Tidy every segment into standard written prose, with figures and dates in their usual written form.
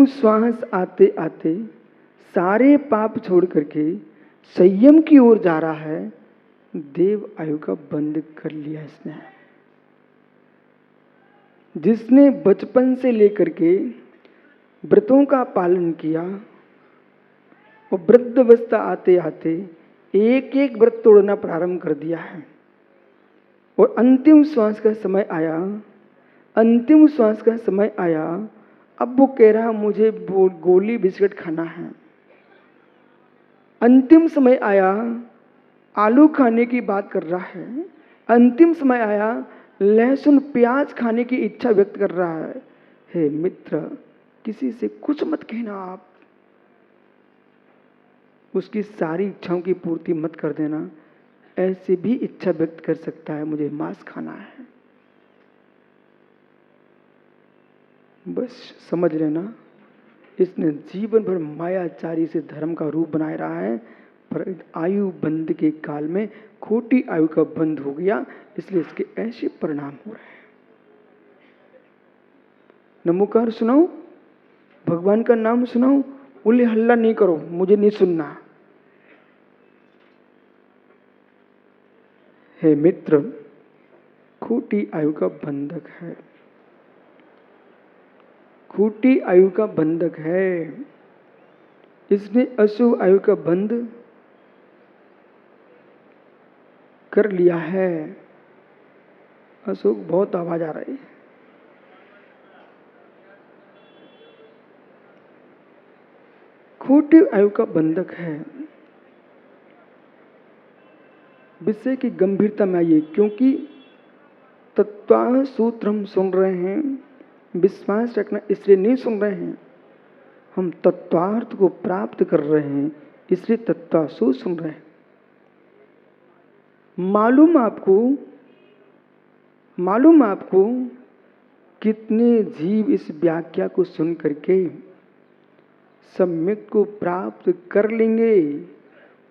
अंतिम श्वास आते आते सारे पाप छोड़ करके संयम की ओर जा रहा है। देव आयु का बंद कर लिया इसने। जिसने बचपन से लेकर के व्रतों का पालन किया और वृद्धावस्था आते आते एक एक व्रत तोड़ना प्रारंभ कर दिया है और अंतिम श्वास का समय आया, अंतिम श्वास का समय आया, अब वो कह रहा मुझे गोली बिस्किट खाना है। अंतिम समय आया, आलू खाने की बात कर रहा है। अंतिम समय आया, लहसुन प्याज खाने की इच्छा व्यक्त कर रहा है। हे मित्र, किसी से कुछ मत कहना, आप उसकी सारी इच्छाओं की पूर्ति मत कर देना। ऐसे भी इच्छा व्यक्त कर सकता है मुझे मांस खाना है। बस समझ लेना, इसने जीवन भर मायाचारी से धर्म का रूप बनाए रहा है, पर आयु बंद के काल में खोटी आयु का बंद हो गया, इसलिए इसके ऐसे परिणाम हो रहे हैं। नमोकार सुनाओ, भगवान का नाम सुनाओ, उल्ले हल्ला नहीं करो, मुझे नहीं सुनना। हे मित्र, खोटी आयु का बंधक है, खोटी आयु का बंधक है। इसने अशुभ आयु का बंध कर लिया है। अशोक, बहुत आवाज आ रही है। खोटी आयु का बंधक है। विषय की गंभीरता में आइए, क्योंकि तत्व सूत्र हम सुन रहे हैं, विश्वास रखना इसलिए नहीं सुन रहे हैं, हम तत्वार्थ को प्राप्त कर रहे हैं, इसलिए तत्वासु सुन रहे हैं। मालूम आपको कितने जीव इस व्याख्या को सुन करके सम्यक को प्राप्त कर लेंगे,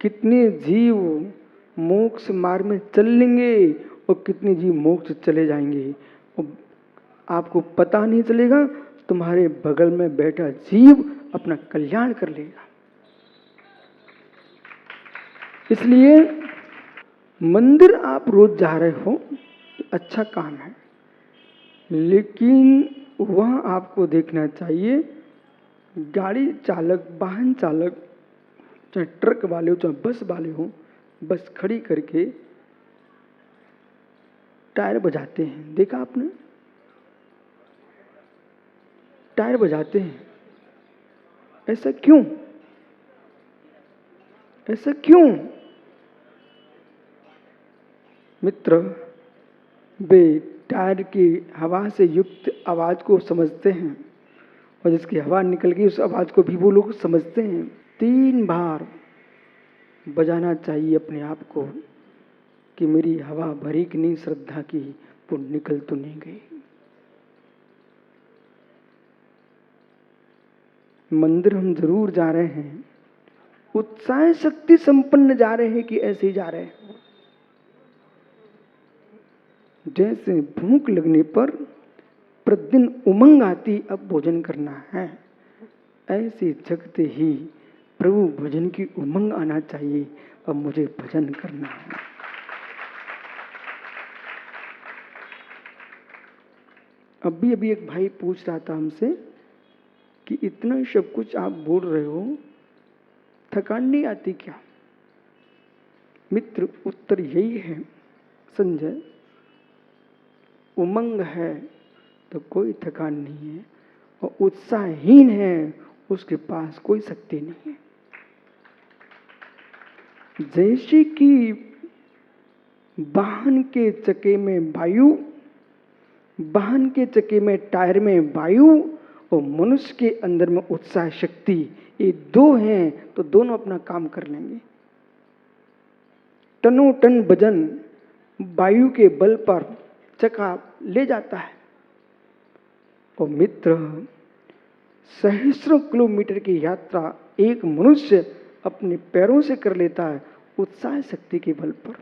कितने जीव मोक्ष मार्ग में चल लेंगे और कितने जीव मोक्ष चले जाएंगे और आपको पता नहीं चलेगा। तुम्हारे बगल में बैठा जीव अपना कल्याण कर लेगा। इसलिए मंदिर आप रोज जा रहे हो, अच्छा काम है, लेकिन वहां आपको देखना चाहिए गाड़ी चालक, वाहन चालक, चाहे ट्रक वाले हो चाहे बस वाले हो, बस खड़ी करके टायर बजाते हैं। देखा आपने? टायर बजाते हैं। ऐसा क्यों? ऐसा क्यों? मित्र, वे टायर की हवा से युक्त आवाज को समझते हैं और जिसकी हवा निकल गई उस आवाज को भी वो लोग समझते हैं। 3 बार बजाना चाहिए अपने आप को कि मेरी हवा भरी कि नहीं श्रद्धा की, वो निकल तो नहीं गई। मंदिर हम जरूर जा रहे हैं, उत्साह शक्ति संपन्न जा रहे हैं कि ऐसे ही जा रहे हैं? जैसे भूख लगने पर प्रतिदिन उमंग आती अब भोजन करना है, ऐसे जगते ही प्रभु भजन की उमंग आना चाहिए, अब मुझे भजन करना है। अभी एक भाई पूछ रहा था हमसे कि इतना सब कुछ आप बोल रहे हो, थकान नहीं आती क्या? मित्र, उत्तर यही है संजय, उमंग है तो कोई थकान नहीं है और उत्साहहीन है उसके पास कोई शक्ति नहीं है। जैसे कि वाहन के चक्के में वायु, वाहन के चक्के में टायर में वायु और मनुष्य के अंदर में उत्साह शक्ति, ये 2 हैं तो दोनों अपना काम कर लेंगे। टनों टन वजन वायु के बल पर चक्का ले जाता है और मित्र, सहस्रों किलोमीटर की यात्रा एक मनुष्य अपने पैरों से कर लेता है उत्साह शक्ति के बल पर।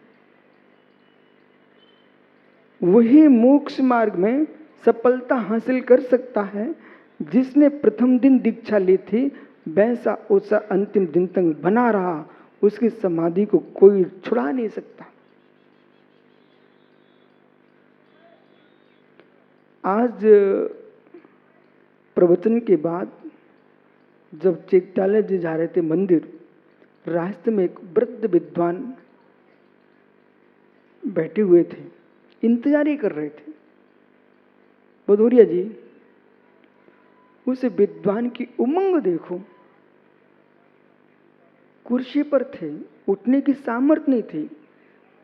वही मोक्ष मार्ग में सफलता हासिल कर सकता है जिसने प्रथम दिन दीक्षा ली थी वैसा उस अंतिम दिन तक बना रहा, उसकी समाधि को कोई छुड़ा नहीं सकता। आज प्रवचन के बाद जब चैत्यालय जी जा रहे थे मंदिर, रास्ते में एक वृद्ध विद्वान बैठे हुए थे, इंतजार ही कर रहे थे। भदौरिया जी, उस विद्वान की उमंग देखो, कुर्सी पर थे, उठने की सामर्थ्य नहीं थी,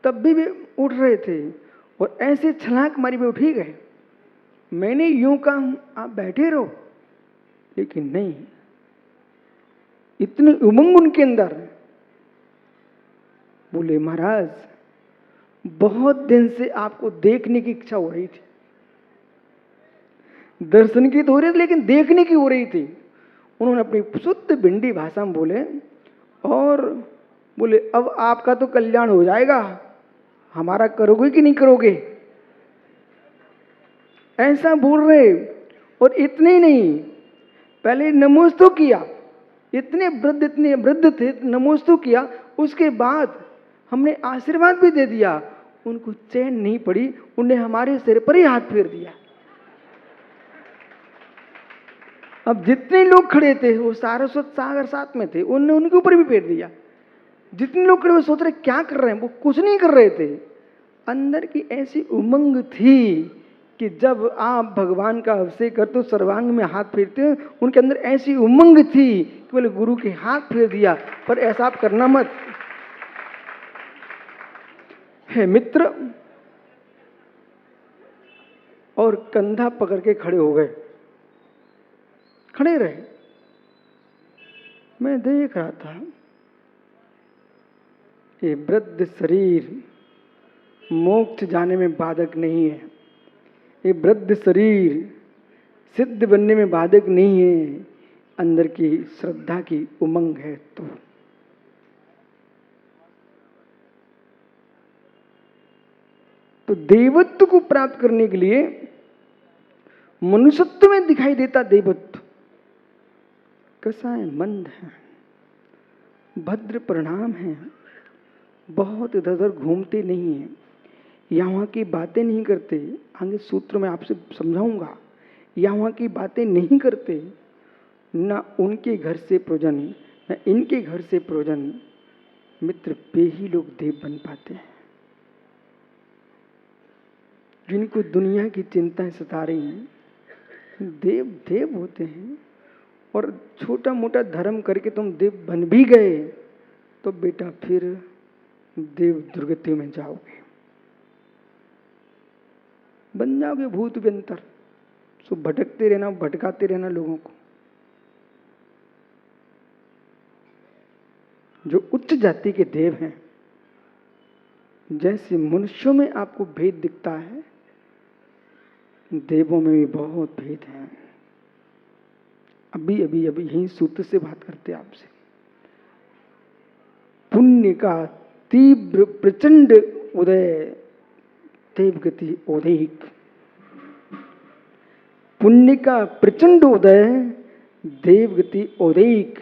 तब भी वे उठ रहे थे और ऐसे छलांग मारी वे उठ ही गए। मैंने यूं कहा आप बैठे रहो, लेकिन नहीं, इतनी उमंग उनके अंदर। बोले महाराज, बहुत दिन से आपको देखने की इच्छा हो रही थी, दर्शन की तो हो रही थी लेकिन देखने की हो रही थी। उन्होंने अपनी शुद्ध भिंडी भाषा में बोले, और बोले अब आपका तो कल्याण हो जाएगा, हमारा करोगे कि नहीं करोगे, ऐसा बोल रहे। और इतने ही नहीं, पहले नमोस्तु किया, इतने वृद्ध थे, नमोस्तु किया, उसके बाद हमने आशीर्वाद भी दे दिया। उनको चैन नहीं पड़ी, उन्हें हमारे सिर पर ही हाथ फेर दिया। अब जितने लोग खड़े थे वो सारस्वत सागर साथ में थे, उनने उनके ऊपर भी फेर दिया। जितने लोग खड़े हुए सोच रहे क्या कर रहे हैं, वो कुछ नहीं कर रहे थे। अंदर की ऐसी उमंग थी कि जब आप भगवान का अभिषेक करते हो, सर्वांग में हाथ फेरते हो, उनके अंदर ऐसी उमंग थी कि बोले गुरु के हाथ फेर दिया। पर ऐसा आप करना मत है मित्र। और कंधा पकड़ के खड़े हो गए, खड़े रहे। मैं देख रहा था ये वृद्ध शरीर मोक्ष जाने में बाधक नहीं है, ये वृद्ध शरीर सिद्ध बनने में बाधक नहीं है, अंदर की श्रद्धा की उमंग है। तो देवत्व को प्राप्त करने के लिए मनुष्यत्व में दिखाई देता देवत्व कैसा है, मंद है, भद्र परिणाम है, बहुत इधर उधर घूमते नहीं है, यहाँ की बातें नहीं करते। आगे सूत्र में आपसे समझाऊंगा, यहाँ की बातें नहीं करते, ना उनके घर से प्रयोजन ना इनके घर से प्रयोजन। मित्र, वे ही लोग देव बन पाते हैं जिनको दुनिया की चिंताएं सता रही हैं। देव देव होते हैं। और छोटा मोटा धर्म करके तुम देव बन भी गए तो बेटा फिर देव दुर्गति में जाओगे, बन जाओगे भूत व्यंतर। सो भटकते रहना, भटकाते रहना लोगों को। जो उच्च जाति के देव हैं, जैसे मनुष्यों में आपको भेद दिखता है, देवों में भी बहुत भेद है। अभी अभी अभी यही सूत्र से बात करते आपसे। पुण्य का तीव्र प्रचंड उदय, देवगति औदैहिक। पुण्य का प्रचंड उदय, देवगति औदैहिक।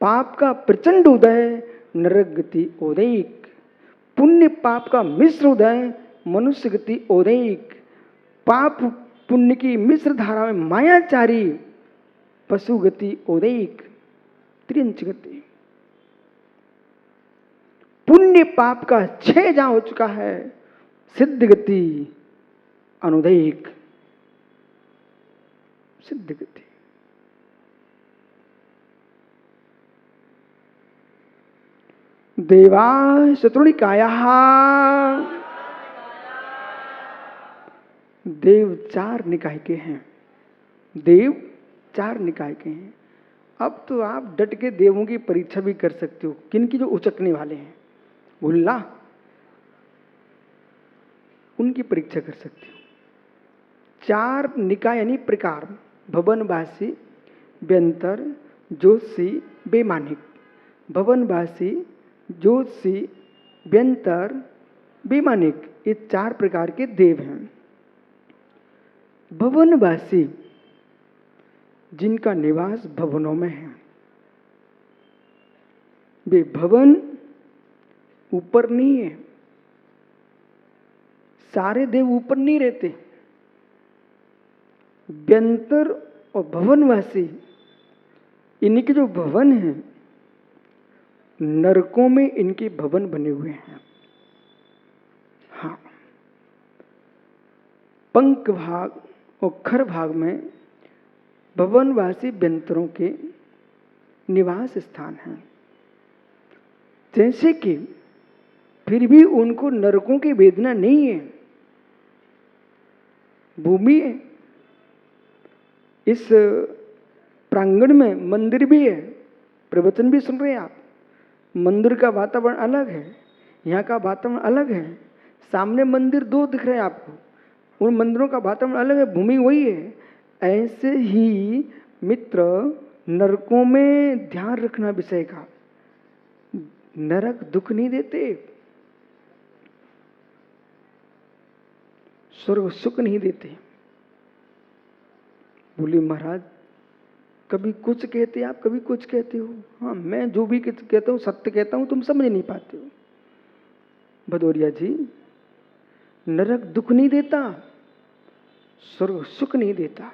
पाप का प्रचंड उदय, नरक गति औदैहिक। पुण्य पाप का मिश्र उदय, मनुष्य गति औदैहिक। पाप पुण्य की मिश्र धारा में मायाचारी, पशु गति औदैहिक, त्रिंच गति। पुण्य पाप का क्षय जहां हो चुका है, सिद्ध गति अनुदैहिक, सिद्ध गति। देवा शत्रुनिकाया, देव 4 निकाय के हैं। देव 4 निकाय के हैं। अब तो आप डट के देवों की परीक्षा भी कर सकते हो, किनकी जो उचकने वाले हैं, गुल्ला, उनकी परीक्षा कर सकते हो। 4 निकाय यानी प्रकार, भवनवासी, व्यंतर, ज्योतिषी, बेमानिक। भवनवासी, ज्योतिषी, व्यंतर, बेमानिक, ये 4 प्रकार के देव हैं। भवनवासी जिनका निवास भवनों में है। वे भवन ऊपर नहीं है, सारे देव ऊपर नहीं रहते। व्यंतर और भवनवासी, इनके जो भवन हैं, नरकों में इनके भवन बने हुए हैं। हाँ, पंख भाग और खर भाग में भवनवासी व्यंतरों के निवास स्थान हैं। जैसे कि फिर भी उनको नरकों की वेदना नहीं है, भूमि है, इस प्रांगण में मंदिर भी है, प्रवचन भी सुन रहे हैं आप। मंदिर का वातावरण अलग है, यहाँ का वातावरण अलग है। सामने मंदिर दो दिख रहे हैं आपको, उन मंदिरों का वातावरण अलग है, भूमि वही है। ऐसे ही मित्र, नरकों में ध्यान रखना विषय का, नरक दुख नहीं देते, स्वर्ग सुख नहीं देते। बोले महाराज कभी कुछ कहते आप, कभी कुछ कहते हो। हाँ, मैं जो भी कहता हूँ सत्य कहता हूँ, तुम समझ नहीं पाते हो। भदौरिया जी, नरक दुख नहीं देता, स्वर्ग सुख नहीं देता।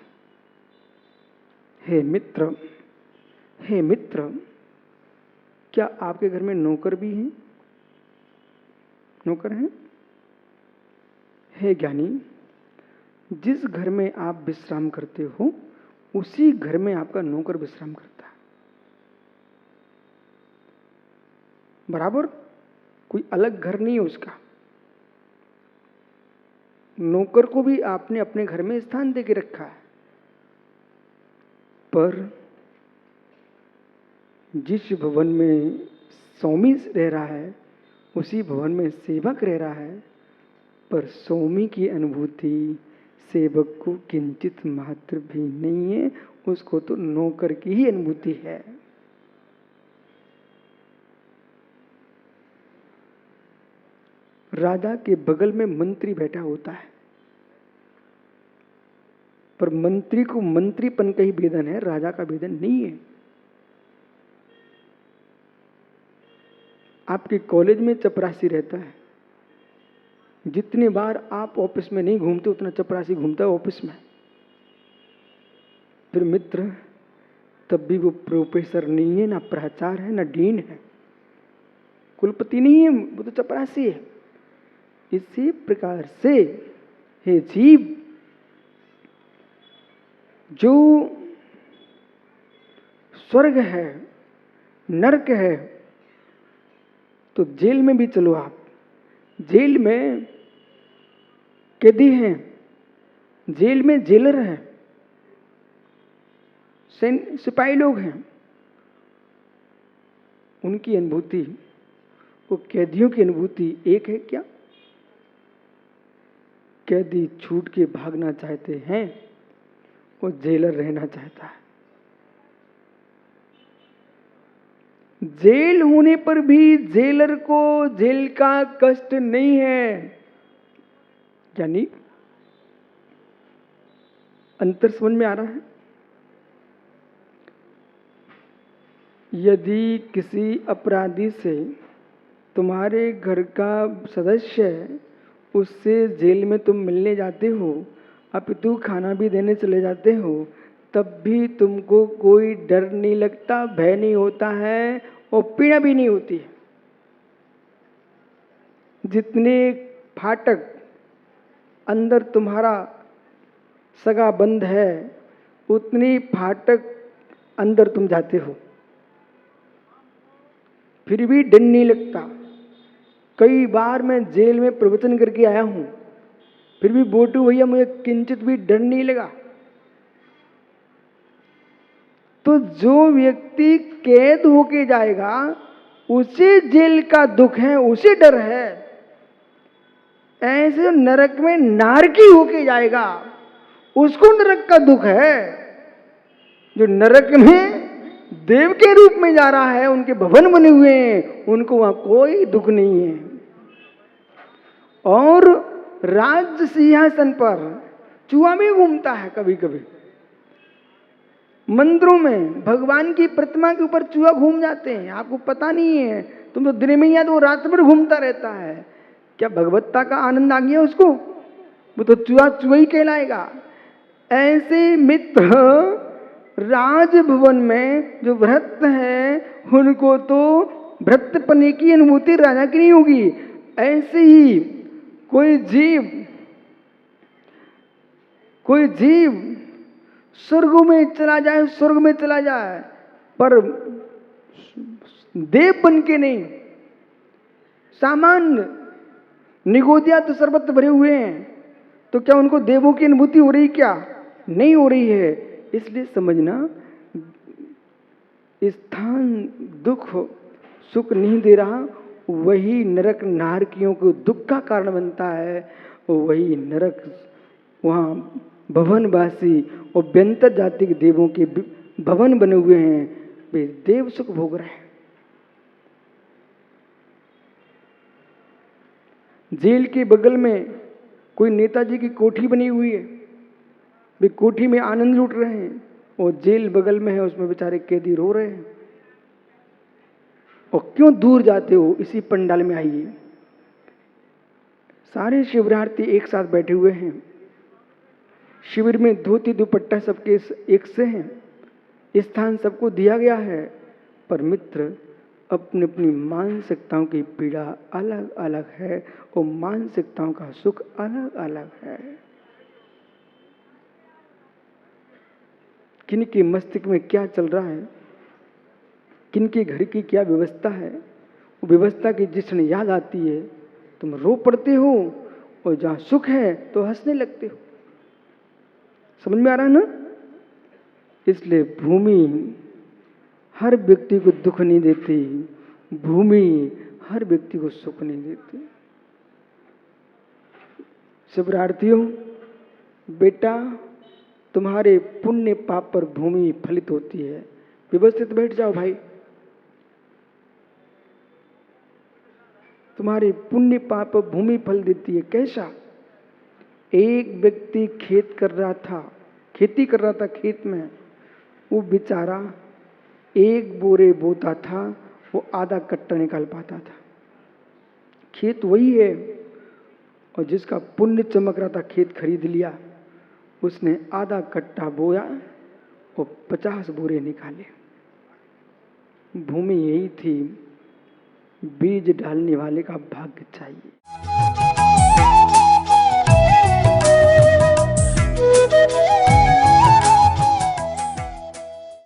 हे मित्र, हे मित्र, क्या आपके घर में नौकर भी हैं? नौकर हैं? हे ज्ञानी, जिस घर में आप विश्राम करते हो उसी घर में आपका नौकर विश्राम करता है। बराबर, कोई अलग घर नहीं है उसका। नौकर को भी आपने अपने घर में स्थान देके रखा है, पर जिस भवन में स्वामी रह रहा है उसी भवन में सेवक रह रहा है, पर स्वामी की अनुभूति सेवक को किंचित मात्र भी नहीं है, उसको तो नौकर की ही अनुभूति है। राजा के बगल में मंत्री बैठा होता है, पर मंत्री को मंत्रीपन का ही वेदन है, राजा का वेदन नहीं है। आपके कॉलेज में चपरासी रहता है, जितनी बार आप ऑफिस में नहीं घूमते उतना चपरासी घूमता है ऑफिस में। फिर मित्र, तब भी वो प्रोफेसर नहीं है, ना प्राचार्य है, ना डीन है, कुलपति नहीं है, वो तो चपरासी है। इसी प्रकार से हे जीव, जो स्वर्ग है, नरक है, तो जेल में भी चलो आप, जेल में कैदी हैं, जेल में जेलर हैं, सिपाही लोग हैं, उनकी अनुभूति, वो कैदियों की अनुभूति एक है क्या? कैदी छूट के भागना चाहते हैं, वो जेलर रहना चाहता है। जेल होने पर भी जेलर को जेल का कष्ट नहीं है। यानी अंतर समझ में आ रहा है? यदि किसी अपराधी से तुम्हारे घर का सदस्य है, उससे जेल में तुम मिलने जाते हो, अपितु खाना भी देने चले जाते हो, तब भी तुमको कोई डर नहीं लगता, भय नहीं होता है और पीड़ा भी नहीं होती है। जितने फाटक अंदर तुम्हारा सगा बंद है, उतनी फाटक अंदर तुम जाते हो, फिर भी डर नहीं लगता। कई बार मैं जेल में प्रवचन करके आया हूं, फिर भी बोटू भैया मुझे किंचित भी डर नहीं लगा। तो जो व्यक्ति कैद होके जाएगा उसे जेल का दुख है, उसे डर है। ऐसे नरक में नारकी होके जाएगा उसको नरक का दुख है। जो नरक में देव के रूप में जा रहा है, उनके भवन बने हुए हैं, उनको वहां कोई दुख नहीं है। और राज्य सिंहासन पर चूहा भी घूमता है कभी कभी, मंदिरों में भगवान की प्रतिमा के ऊपर चूहा घूम जाते हैं, आपको पता नहीं है। तुम तो दिन में ही तो रात भर घूमता रहता है। क्या भगवत्ता का आनंद आ गया उसको? वो तो चूहा चूहा ही कहलाएगा। ऐसे मित्र राजभवन में जो भृत्य है उनको तो भृत्यपने की अनुभूति राजा की नहीं होगी। ऐसे ही कोई जीव स्वर्ग में चला जाए, स्वर्ग में चला जाए, पर देव बन के नहीं। सामान्य निगोदिया तो सर्वत्र भरे हुए हैं, तो क्या उनको देवों की अनुभूति हो रही? क्या नहीं हो रही है। इसलिए समझना, स्थान दुख सुख नहीं दे रहा, वही नरक नारकियों को दुख का कारण बनता है। वही नरक वहाँ भवनवासी और व्यंतर जाति के देवों के भवन बने हुए हैं, वे देव सुख भोग रहे हैं। जेल के बगल में कोई नेताजी की कोठी बनी हुई है, वे कोठी में आनंद लूट रहे हैं, और जेल बगल में है, उसमें बेचारे कैदी रो रहे हैं। और क्यों दूर जाते हो, इसी पंडाल में आइए। सारे शिविरार्थी एक साथ बैठे हुए हैं, शिविर में धोती दुपट्टा सबके एक से हैं, स्थान सबको दिया गया है, पर मित्र अपनी अपनी मानसिकताओं की पीड़ा अलग अलग है और मानसिकताओं का सुख अलग अलग है। किन के मस्तिष्क में क्या चल रहा है, किन के घर की क्या व्यवस्था है, वो व्यवस्था की जिस क्षण याद आती है तुम रो पड़ते हो, और जहां सुख है तो हंसने लगते हो। समझ में आ रहा है ना? इसलिए भूमि हर व्यक्ति को दुख नहीं देती, भूमि हर व्यक्ति को सुख नहीं देती। शिवरार्थियों, बेटा तुम्हारे पुण्य पाप पर भूमि फलित होती है। व्यवस्थित बैठ जाओ भाई। तुम्हारे पुण्य पाप पर भूमि फल देती है। कैसा? एक व्यक्ति खेती कर रहा था खेत में, वो बेचारा एक बोरे बोता था, वो आधा कट्टा निकाल पाता था। खेत वही है, और जिसका पुण्य चमक रहा था खेत खरीद लिया, उसने आधा कट्टा बोया और 50 बोरे निकाले। भूमि यही थी, बीज डालने वाले का भाग्य चाहिए।